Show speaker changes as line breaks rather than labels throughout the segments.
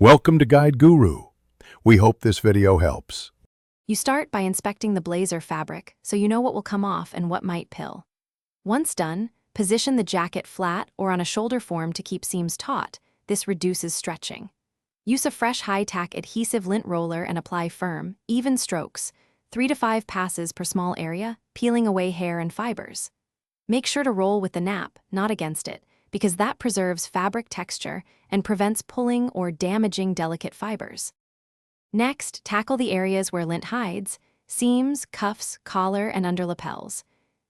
Welcome to Guide Guru. We hope this video helps.
You start by inspecting the blazer fabric so you know what will come off and what might pill. Once done, position the jacket flat or on a shoulder form to keep seams taut. This reduces stretching. Use a fresh high-tack adhesive lint roller and apply firm, even strokes, 3 to 5 passes per small area, peeling away hair and fibers. Make sure to roll with the nap, not against it, because that preserves fabric texture and prevents pulling or damaging delicate fibers. Next, tackle the areas where lint hides: seams, cuffs, collar, and under lapels.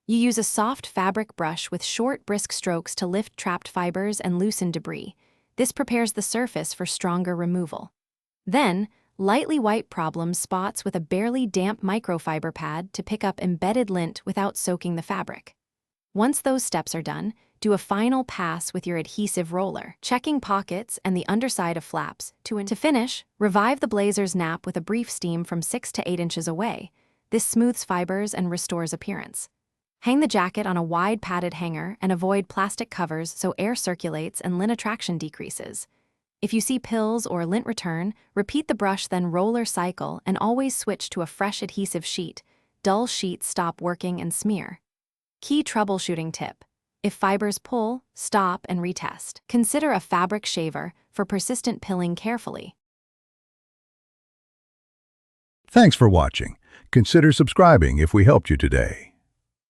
You use a soft fabric brush with short, brisk strokes to lift trapped fibers and loosen debris. This prepares the surface for stronger removal. Then, lightly wipe problem spots with a barely damp microfiber pad to pick up embedded lint without soaking the fabric. Once those steps are done, do a final pass with your adhesive roller, checking pockets and the underside of flaps. To finish, revive the blazer's nap with a brief steam from 6 to 8 inches away. This smooths fibers and restores appearance. Hang the jacket on a wide padded hanger and avoid plastic covers so air circulates and lint attraction decreases. If you see pills or lint return, repeat the brush, then roller cycle, and always switch to a fresh adhesive sheet. Dull sheets stop working and smear. Key troubleshooting tip: if fibers pull, stop and retest. Consider a fabric shaver for persistent pilling carefully.
Thanks for watching. Consider subscribing if we helped you today.